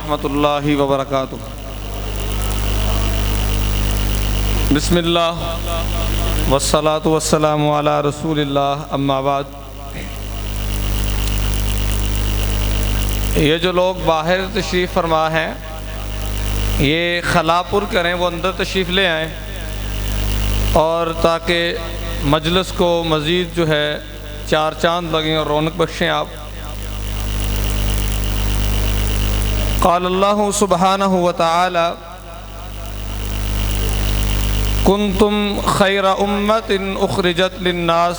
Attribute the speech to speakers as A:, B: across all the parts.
A: ورحمۃ اللہ وبرکاتہ۔ بسم اللہ والصلاة والسلام علی رسول اللہ، اما بعد۔ یہ جو لوگ باہر تشریف فرما ہیں یہ خلا پر کریں، وہ اندر تشریف لے آئیں، اور تاکہ مجلس کو مزید جو ہے چار چاند لگیں اور رونق بخشیں آپ۔ قال اللہ سبحانہ وتعالی کنتم خیر امت اخرجت للناس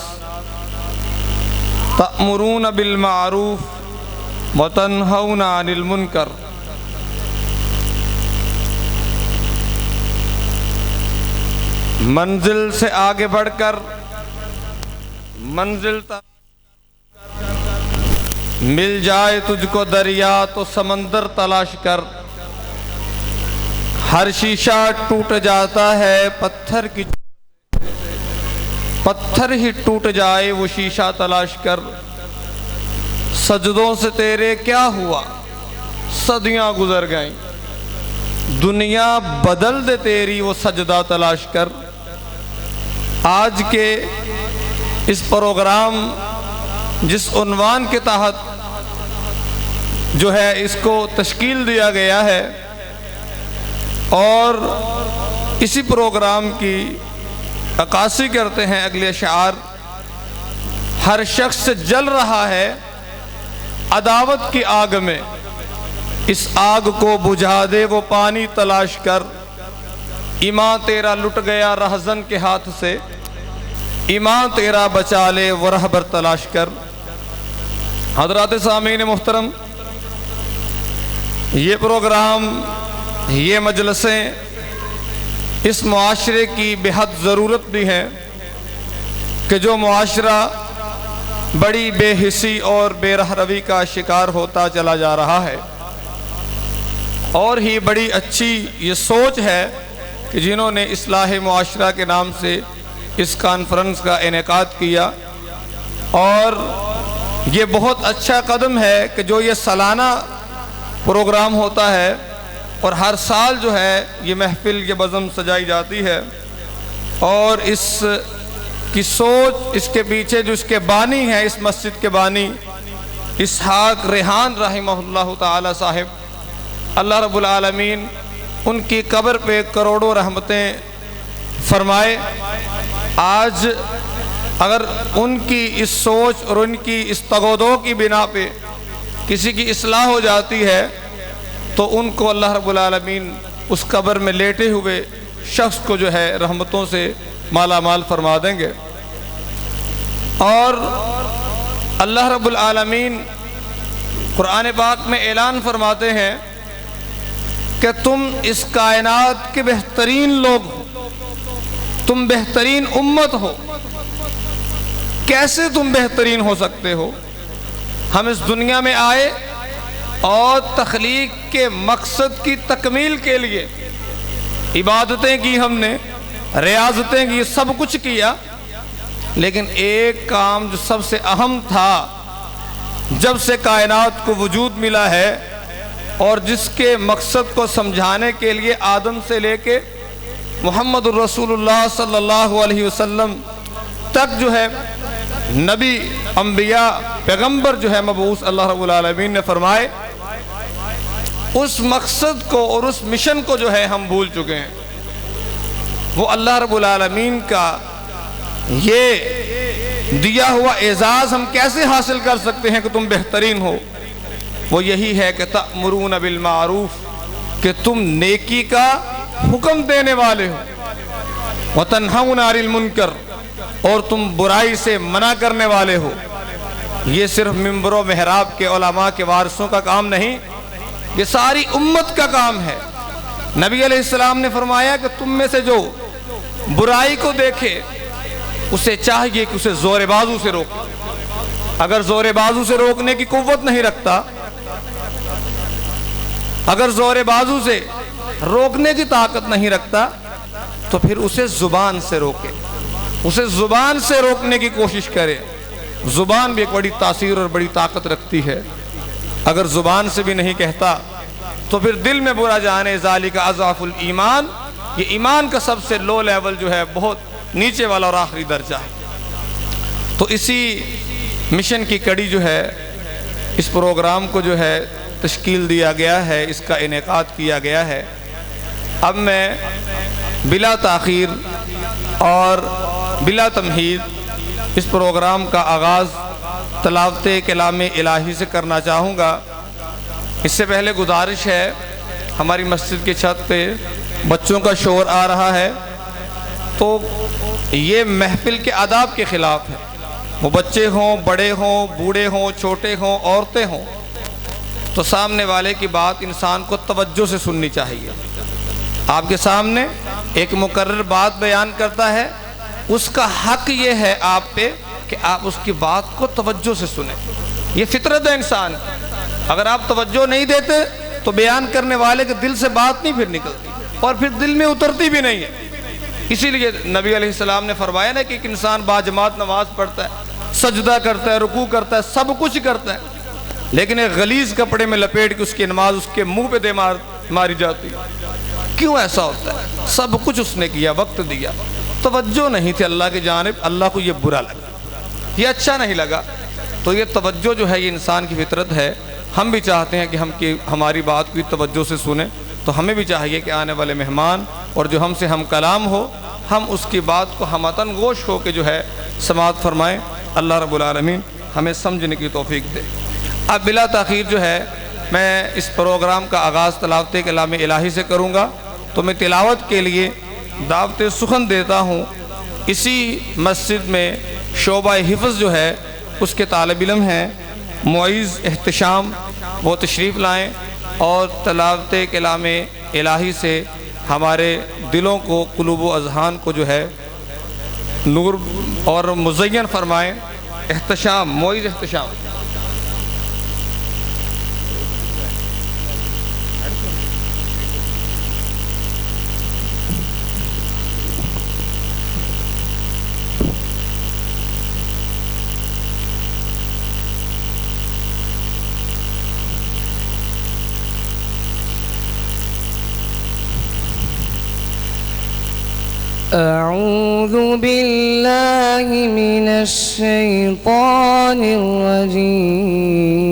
A: تأمرون بالمعروف وتنہون عن المنکر۔ منزل سے آگے بڑھ کر منزل تک مل جائے تجھ کو دریا تو سمندر تلاش کر، ہر شیشہ ٹوٹ جاتا ہے پتھر ہی ٹوٹ جائے وہ شیشہ تلاش کر۔ سجدوں سے تیرے کیا ہوا صدیاں گزر گئیں، دنیا بدل دے تیری وہ سجدہ تلاش کر۔ آج کے اس پروگرام جس عنوان کے تحت جو ہے اس کو تشکیل دیا گیا ہے، اور اسی پروگرام کی عکاسی کرتے ہیں اگلے اشعار، ہر شخص جل رہا ہے عداوت کی آگ میں، اس آگ کو بجھا دے وہ پانی تلاش کر۔ ایمان تیرا لٹ گیا رہزن کے ہاتھ سے، ایمان تیرا بچا لے وہ رہبر تلاش کر۔ حضرات سامعین محترم، یہ پروگرام، یہ مجلسیں اس معاشرے کی بے حد ضرورت بھی ہے کہ جو معاشرہ بڑی بے حسی اور بے رہروی کا شکار ہوتا چلا جا رہا ہے، اور ہی بڑی اچھی یہ سوچ ہے کہ جنہوں نے اصلاح معاشرہ کے نام سے اس کانفرنس کا انعقاد کیا، اور یہ بہت اچھا قدم ہے کہ جو یہ سالانہ پروگرام ہوتا ہے اور ہر سال جو ہے یہ محفل یہ بزم سجائی جاتی ہے، اور اس کی سوچ، اس کے پیچھے جو اس کے بانی ہیں، اس مسجد کے بانی اسحاق ریحان رحمہ اللہ تعالی صاحب، اللہ رب العالمین ان کی قبر پہ کروڑوں رحمتیں فرمائے۔ آج اگر ان کی اس سوچ اور ان کی اس تگودو کی بنا پہ کسی کی اصلاح ہو جاتی ہے تو ان کو اللہ رب العالمین اس قبر میں لیٹے ہوئے شخص کو جو ہے رحمتوں سے مالا مال فرما دیں گے۔ اور اللہ رب العالمین قرآن پاک میں اعلان فرماتے ہیں کہ تم اس کائنات کے بہترین لوگ ہو، تم بہترین امت ہو۔ کیسے تم بہترین ہو سکتے ہو؟ ہم اس دنیا میں آئے اور تخلیق کے مقصد کی تکمیل کے لیے عبادتیں کی، ہم نے ریاضتیں کی، سب کچھ کیا، لیکن ایک کام جو سب سے اہم تھا جب سے کائنات کو وجود ملا ہے، اور جس کے مقصد کو سمجھانے کے لیے آدم سے لے کے محمد الرسول اللہ صلی اللہ علیہ وسلم تک جو ہے نبی، انبیاء، پیغمبر جو ہے مبعوث اللہ رب العالمین نے فرمائے، اس مقصد کو اور اس مشن کو جو ہے ہم بھول چکے ہیں۔ وہ اللہ رب العالمین کا یہ دیا ہوا اعزاز ہم کیسے حاصل کر سکتے ہیں کہ تم بہترین ہو؟ وہ یہی ہے کہ تأمرون بالمعروف، کہ تم نیکی کا حکم دینے والے ہو، وتنہون عن المنکر، اور تم برائی سے منع کرنے والے ہو۔ یہ صرف ممبر و محراب کے علماء کے وارثوں کا کام نہیں، یہ ساری امت کا کام ہے۔ نبی علیہ السلام نے فرمایا کہ تم میں سے جو برائی کو دیکھے اسے چاہیے کہ اسے زور بازو سے روکے۔ اگر زور بازو سے روکنے کی قوت نہیں رکھتا، اگر زور بازو سے روکنے کی طاقت نہیں رکھتا، تو پھر اسے زبان سے روکے، اسے زبان سے روکنے کی کوشش کرے۔ زبان بھی ایک بڑی تاثیر اور بڑی طاقت رکھتی ہے۔ اگر زبان سے بھی نہیں کہتا تو پھر دل میں برا جانے ذالک اضعف الایمان، یہ ایمان کا سب سے لو لیول جو ہے، بہت نیچے والا اور آخری درجہ ہے۔ تو اسی مشن کی کڑی جو ہے، اس پروگرام کو جو ہے تشکیل دیا گیا ہے، اس کا انعقاد کیا گیا ہے۔ اب میں بلا تاخیر اور بلا تمہید اس پروگرام کا آغاز تلاوت کلام الہی سے کرنا چاہوں گا۔ اس سے پہلے گزارش ہے، ہماری مسجد کی چھت پہ بچوں کا شور آ رہا ہے، تو یہ محفل کے آداب کے خلاف ہے۔ وہ بچے ہوں، بڑے ہوں، بوڑھے ہوں، چھوٹے ہوں، عورتیں ہوں، تو سامنے والے کی بات انسان کو توجہ سے سننی چاہیے۔ آپ کے سامنے ایک مقرر بات بیان کرتا ہے، اس کا حق یہ ہے آپ پہ کہ آپ اس کی بات کو توجہ سے سنیں۔ یہ فطرت ہے انسان۔ اگر آپ توجہ نہیں دیتے تو بیان کرنے والے کے دل سے بات نہیں پھر نکلتی، اور پھر دل میں اترتی بھی نہیں ہے۔ اسی لیے نبی علیہ السلام نے فرمایا نا کہ ایک انسان باجماعت نماز پڑھتا ہے، سجدہ کرتا ہے، رکوع کرتا ہے، سب کچھ کرتا ہے، لیکن ایک غلیظ کپڑے میں لپیٹ کے اس کی نماز اس کے منہ پہ ماری جاتی ہے۔ کیوں ایسا ہوتا ہے؟ سب کچھ اس نے کیا، وقت دیا، توجہ نہیں تھی اللہ کی جانب، اللہ کو یہ برا لگا، یہ اچھا نہیں لگا۔ تو یہ توجہ جو ہے، یہ انسان کی فطرت ہے۔ ہم بھی چاہتے ہیں کہ ہماری بات کو توجہ سے سنیں، تو ہمیں بھی چاہیے کہ آنے والے مہمان اور جو ہم سے ہم کلام ہو، ہم اس کی بات کو ہمتن گوش ہو کے جو ہے سماعت فرمائیں۔ اللہ رب العالمین ہمیں سمجھنے کی توفیق دے۔ اب بلا تاخیر جو ہے، میں اس پروگرام کا آغاز تلاوت کلام الہی سے کروں گا، تو میں تلاوت کے لیے دعوت سخن دیتا ہوں۔ اسی مسجد میں شعبہ حفظ جو ہے، اس کے طالب علم ہیں معیز احتشام، وہ تشریف لائیں اور تلاوت کلام الہی سے ہمارے دلوں کو، قلوب و اذہان کو جو ہے نور اور مزین فرمائیں۔ احتشام، معیز احتشام۔
B: أعوذ بالله من الشيطان الرجيم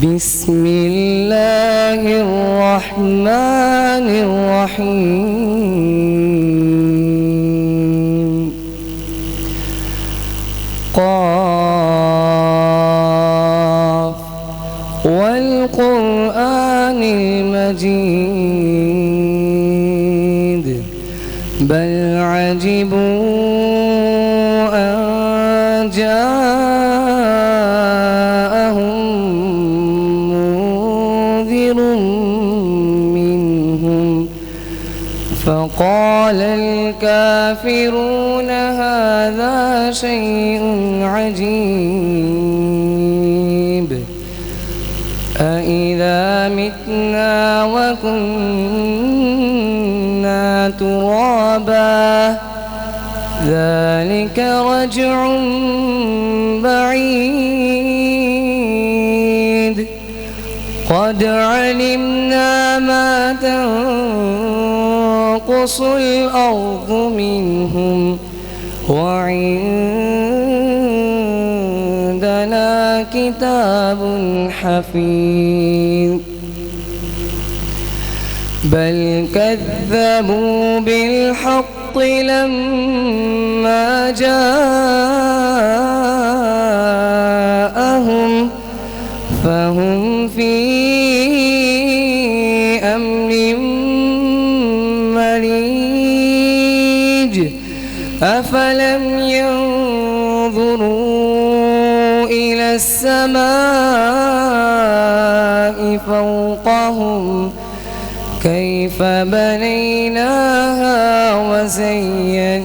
B: بسم الله الرحمن الرحيم قاف والقرآن المجيد بل عجبوا أن جاءهم منذر منهم فقال الكافرون هذا شيء عجيب أإذا متنا وكنا ترابا ذلك رجع بعيد قد علمنا ما تنقص الأرض منهم وعندنا كتاب حفيظ بل كذبوا بالحق لما جاءهم فهم في أمر مريج أفلم ينظروا إلى السماء فوقهم كيف بنيناها وزيناها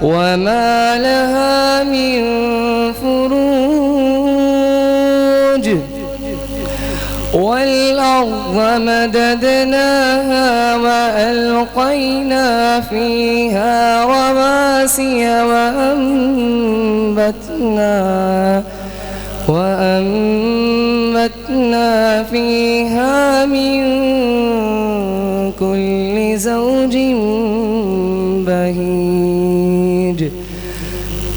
B: وما لها من فروج والأرض مددناها وألقينا فيها رواسي وأنبتنا وأنبتنا فيها من كل زوج بهيج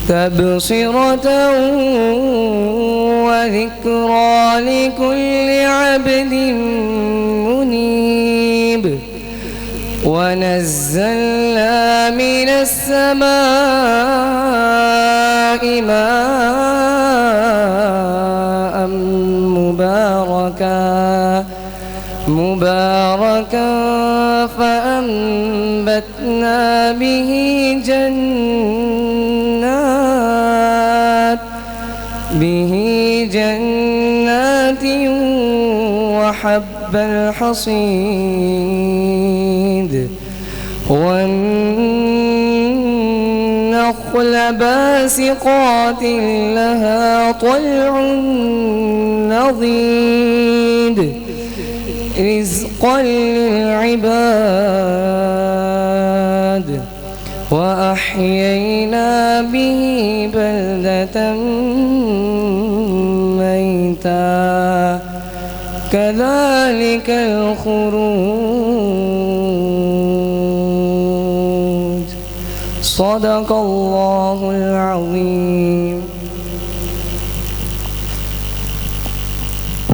B: تبصرة وذكرى لكل عبد منيب ونزلنا من السماء ماء مباركا فأنبتنا به جنات وحب الحصيد والنخل باسقات لها طلع نضيد رزقا للعباد وأحيينا به بلدة ميتا كذلك الخروج صدق الله العظيم.